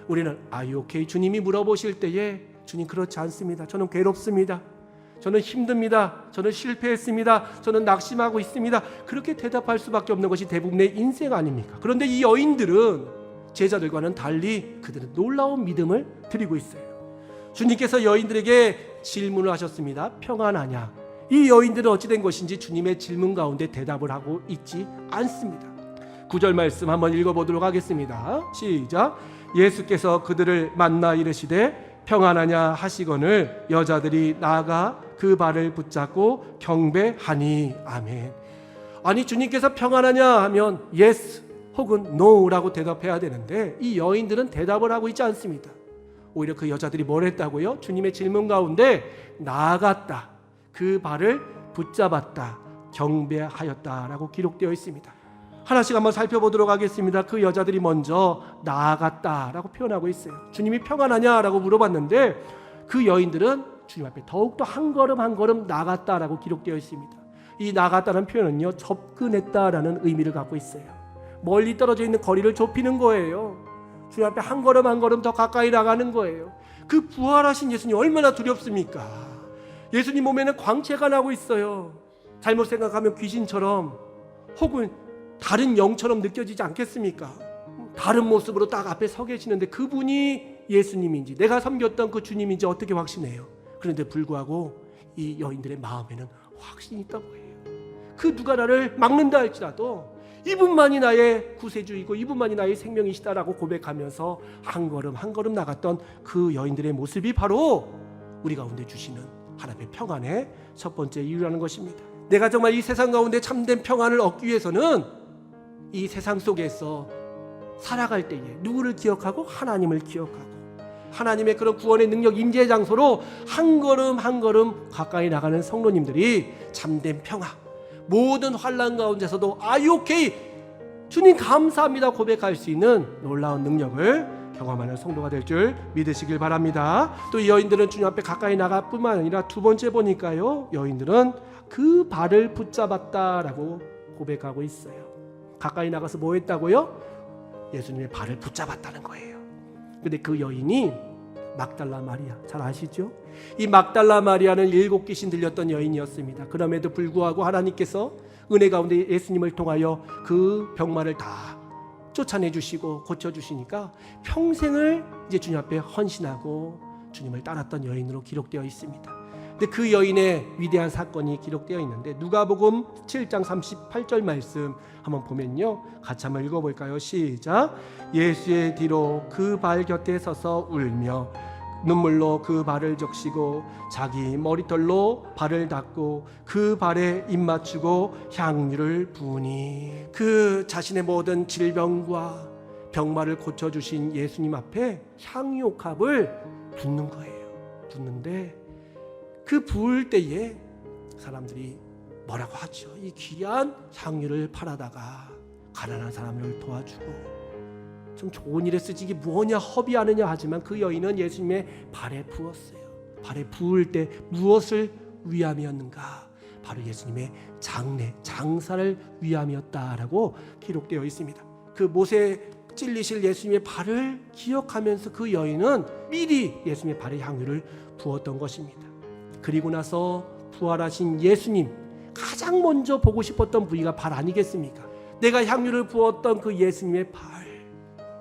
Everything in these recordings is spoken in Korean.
우리는 오케이 주님이 물어보실 때에 주님 그렇지 않습니다. 저는 괴롭습니다. 저는 힘듭니다. 저는 실패했습니다. 저는 낙심하고 있습니다. 그렇게 대답할 수밖에 없는 것이 대부분의 인생 아닙니까? 그런데 이 여인들은 제자들과는 달리 그들은 놀라운 믿음을 드리고 있어요. 주님께서 여인들에게 질문을 하셨습니다. 평안하냐? 이 여인들은 어찌된 것인지 주님의 질문 가운데 대답을 하고 있지 않습니다. 9절 말씀 한번 읽어보도록 하겠습니다. 시작. 예수께서 그들을 만나 이르시되 평안하냐 하시거늘 여자들이 나아가 그 발을 붙잡고 경배하니. 아멘. 아니 주님께서 평안하냐 하면 yes 혹은 no라고 대답해야 되는데 이 여인들은 대답을 하고 있지 않습니다. 오히려 그 여자들이 뭘 했다고요? 주님의 질문 가운데 나아갔다, 그 발을 붙잡았다, 경배하였다라고 기록되어 있습니다. 하나씩 한번 살펴보도록 하겠습니다. 그 여자들이 먼저 나아갔다라고 표현하고 있어요. 주님이 평안하냐라고 물어봤는데 그 여인들은 주님 앞에 더욱더 한 걸음 한 걸음 나아갔다라고 기록되어 있습니다. 이 나아갔다는 표현은요, 접근했다라는 의미를 갖고 있어요. 멀리 떨어져 있는 거리를 좁히는 거예요. 주님 앞에 한 걸음 한 걸음 더 가까이 나가는 거예요. 그 부활하신 예수님 얼마나 두렵습니까? 예수님 몸에는 광채가 나고 있어요. 잘못 생각하면 귀신처럼 혹은 다른 영처럼 느껴지지 않겠습니까? 다른 모습으로 딱 앞에 서 계시는데 그분이 예수님인지 내가 섬겼던 그 주님인지 어떻게 확신해요? 그런데 불구하고 이 여인들의 마음에는 확신이 있다고 해요. 그 누가 나를 막는다 할지라도 이분만이 나의 구세주이고 이분만이 나의 생명이시다라고 고백하면서 한 걸음 한 걸음 나갔던 그 여인들의 모습이 바로 우리 가운데 주시는 하나님의 평안의 첫 번째 이유라는 것입니다. 내가 정말 이 세상 가운데 참된 평안을 얻기 위해서는 이 세상 속에서 살아갈 때에 누구를 기억하고 하나님을 기억하고 하나님의 그런 구원의 능력 임재의 장소로 한 걸음 한 걸음 가까이 나가는 성도님들이 참된 평화, 모든 환난 가운데서도 오케이 주님 감사합니다 고백할 수 있는 놀라운 능력을 경험하는 성도가 될 줄 믿으시길 바랍니다. 또 이 여인들은 주님 앞에 가까이 나갈 뿐만 아니라 두 번째 보니까요, 여인들은 그 발을 붙잡았다라고 고백하고 있어요. 가까이 나가서 뭐 했다고요? 예수님의 발을 붙잡았다는 거예요. 근데 그 여인이 막달라 마리아, 잘 아시죠? 이 막달라 마리아는 7 귀신 들렸던 여인이었습니다. 그럼에도 불구하고 하나님께서 은혜 가운데 예수님을 통하여 그 병마를 다 쫓아내 주시고 고쳐 주시니까 평생을 이제 주님 앞에 헌신하고 주님을 따랐던 여인으로 기록되어 있습니다. 근데 그 여인의 위대한 사건이 기록되어 있는데 누가복음 7장 38절 말씀 한번 보면요, 같이 한번 읽어볼까요? 시작. 예수의 뒤로 그 발 곁에 서서 울며 눈물로 그 발을 적시고 자기 머리털로 발을 닦고 그 발에 입 맞추고 향유를 부으니. 그 자신의 모든 질병과 병마를 고쳐주신 예수님 앞에 향유옥합을 붓는 거예요. 붓는데 그 부을 때에 사람들이 뭐라고 하죠? 이 귀한 향유를 팔아다가 가난한 사람을 도와주고 좀 좋은 일에 쓰지 이게 뭐냐 허비하느냐 하지만 그 여인은 예수님의 발에 부었어요. 발에 부을 때 무엇을 위함이었는가? 바로 예수님의 장례, 장사를 위함이었다라고 기록되어 있습니다. 그 못에 찔리실 예수님의 발을 기억하면서 그 여인은 미리 예수님의 발에 향유를 부었던 것입니다. 그리고 나서 부활하신 예수님, 가장 먼저 보고 싶었던 부위가 발 아니겠습니까? 내가 향유를 부었던 그 예수님의 발,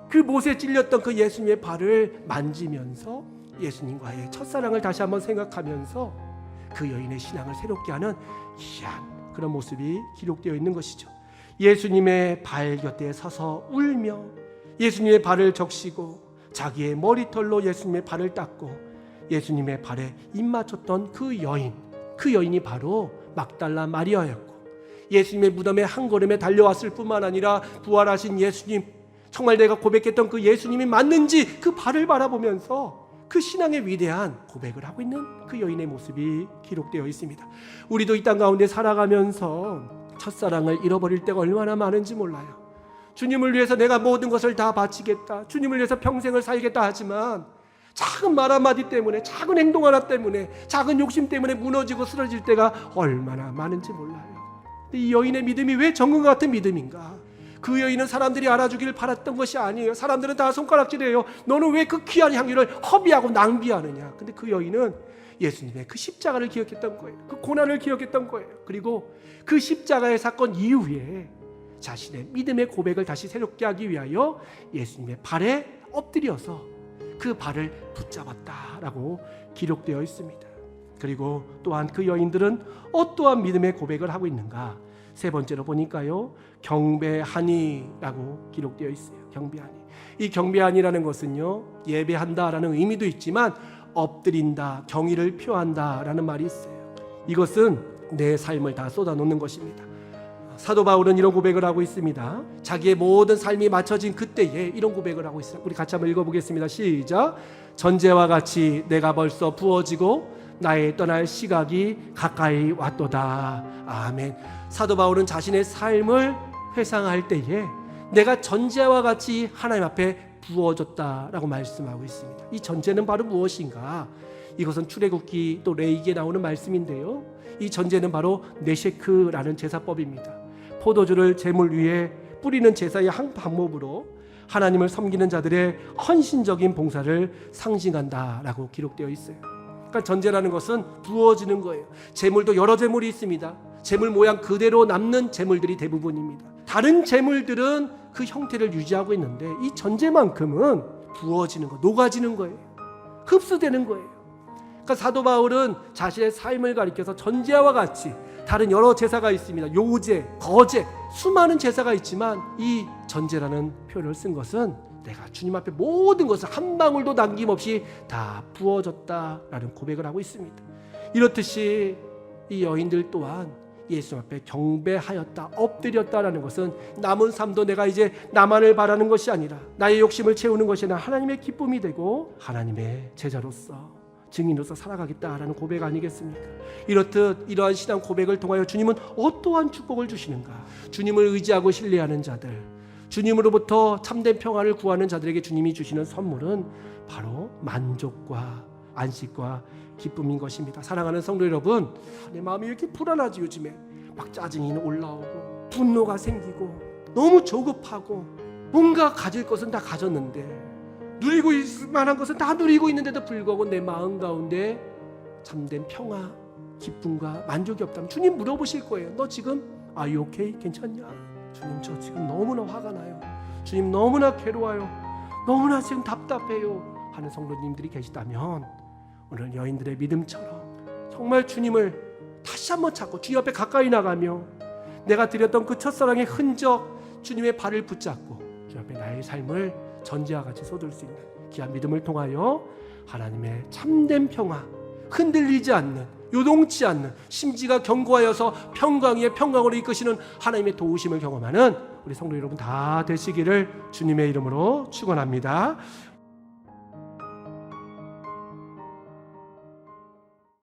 그 못에 찔렸던 그 예수님의 발을 만지면서 예수님과의 첫사랑을 다시 한번 생각하면서 그 여인의 신앙을 새롭게 하는 희한 그런 모습이 기록되어 있는 것이죠. 예수님의 발 곁에 서서 울며 예수님의 발을 적시고 자기의 머리털로 예수님의 발을 닦고 예수님의 발에 입 맞췄던 그 여인이 바로 막달라 마리아였고, 예수님의 무덤에 한 걸음에 달려왔을 뿐만 아니라 부활하신 예수님, 정말 내가 고백했던 그 예수님이 맞는지 그 발을 바라보면서 그 신앙의 위대한 고백을 하고 있는 그 여인의 모습이 기록되어 있습니다. 우리도 이 땅 가운데 살아가면서 첫사랑을 잃어버릴 때가 얼마나 많은지 몰라요. 주님을 위해서 내가 모든 것을 다 바치겠다, 주님을 위해서 평생을 살겠다 하지만 작은 말 한마디 때문에, 작은 행동 하나 때문에, 작은 욕심 때문에 무너지고 쓰러질 때가 얼마나 많은지 몰라요. 근데 이 여인의 믿음이 왜 정금 같은 믿음인가? 그 여인은 사람들이 알아주길 바랐던 것이 아니에요. 사람들은 다 손가락질해요. 너는 왜 그 귀한 향유를 허비하고 낭비하느냐. 근데 그 여인은 예수님의 그 십자가를 기억했던 거예요. 그 고난을 기억했던 거예요. 그리고 그 십자가의 사건 이후에 자신의 믿음의 고백을 다시 새롭게 하기 위하여 예수님의 발에 엎드려서 그 발을 붙잡았다라고 기록되어 있습니다. 그리고 또한 그 여인들은 어떠한 믿음의 고백을 하고 있는가? 세 번째로 보니까요, 경배하니라고 기록되어 있어요. 경배하니. 이 경배하니라는 것은요, 예배한다라는 의미도 있지만 엎드린다, 경의를 표한다라는 말이 있어요. 이것은 내 삶을 다 쏟아놓는 것입니다. 사도 바울은 이런 고백을 하고 있습니다. 자기의 모든 삶이 맞춰진 그때에 이런 고백을 하고 있어요. 우리 같이 한번 읽어보겠습니다. 시작. 전제와 같이 내가 벌써 부어지고 나의 떠날 시각이 가까이 왔도다. 아멘. 사도 바울은 자신의 삶을 회상할 때에 내가 전제와 같이 하나님 앞에 부어졌다라고 말씀하고 있습니다. 이 전제는 바로 무엇인가? 이것은 출애굽기 또 레위기에 나오는 말씀인데요, 이 전제는 바로 네셰크라는 제사법입니다. 포도주를 제물 위에 뿌리는 제사의 한 방법으로 하나님을 섬기는 자들의 헌신적인 봉사를 상징한다라고 기록되어 있어요. 그러니까 전제라는 것은 부어지는 거예요. 제물도 여러 제물이 있습니다. 제물 모양 그대로 남는 제물들이 대부분입니다. 다른 제물들은 그 형태를 유지하고 있는데 이 전제만큼은 부어지는 거, 녹아지는 거예요. 흡수되는 거예요. 그러니까 사도 바울은 자신의 삶을 가리켜서 전제와 같이 다른 여러 제사가 있습니다. 요제, 거제, 수많은 제사가 있지만 이 전제라는 표현을 쓴 것은 내가 주님 앞에 모든 것을 한 방울도 남김없이 다 부어졌다라는 고백을 하고 있습니다. 이렇듯이 이 여인들 또한 예수 앞에 경배하였다, 엎드렸다라는 것은 남은 삶도 내가 이제 나만을 바라는 것이 아니라 나의 욕심을 채우는 것이 아니라 하나님의 기쁨이 되고 하나님의 제자로서 증인으로서 살아가겠다라는 고백 아니겠습니까? 이렇듯 이러한 신앙 고백을 통하여 주님은 어떠한 축복을 주시는가? 주님을 의지하고 신뢰하는 자들, 주님으로부터 참된 평안을 구하는 자들에게 주님이 주시는 선물은 바로 만족과 안식과 기쁨인 것입니다. 사랑하는 성도 여러분, 내 마음이 왜 이렇게 불안하지? 요즘에 막 짜증이 올라오고 분노가 생기고 너무 조급하고 뭔가 가질 것은 다 가졌는데 누리고 있을 만한 것은 다 누리고 있는데도 불구하고 내 마음 가운데 참된 평화, 기쁨과 만족이 없다면 주님 물어보실 거예요. 너 지금 Are you okay? 괜찮냐? 주님, 저 지금 너무나 화가 나요. 주님, 너무나 괴로워요. 너무나 지금 답답해요 하는 성도님들이 계시다면 오늘 여인들의 믿음처럼 정말 주님을 다시 한번 찾고 주님 앞에 가까이 나가며 내가 드렸던 그 첫사랑의 흔적, 주님의 발을 붙잡고 주님 앞에 나의 삶을 전제와 같이 쏟을 수 있는 귀한 믿음을 통하여 하나님의 참된 평화, 흔들리지 않는, 요동치 않는, 심지가 견고하여서 평강 위에 평강으로 이끄시는 하나님의 도우심을 경험하는 우리 성도 여러분 다 되시기를 주님의 이름으로 축원합니다.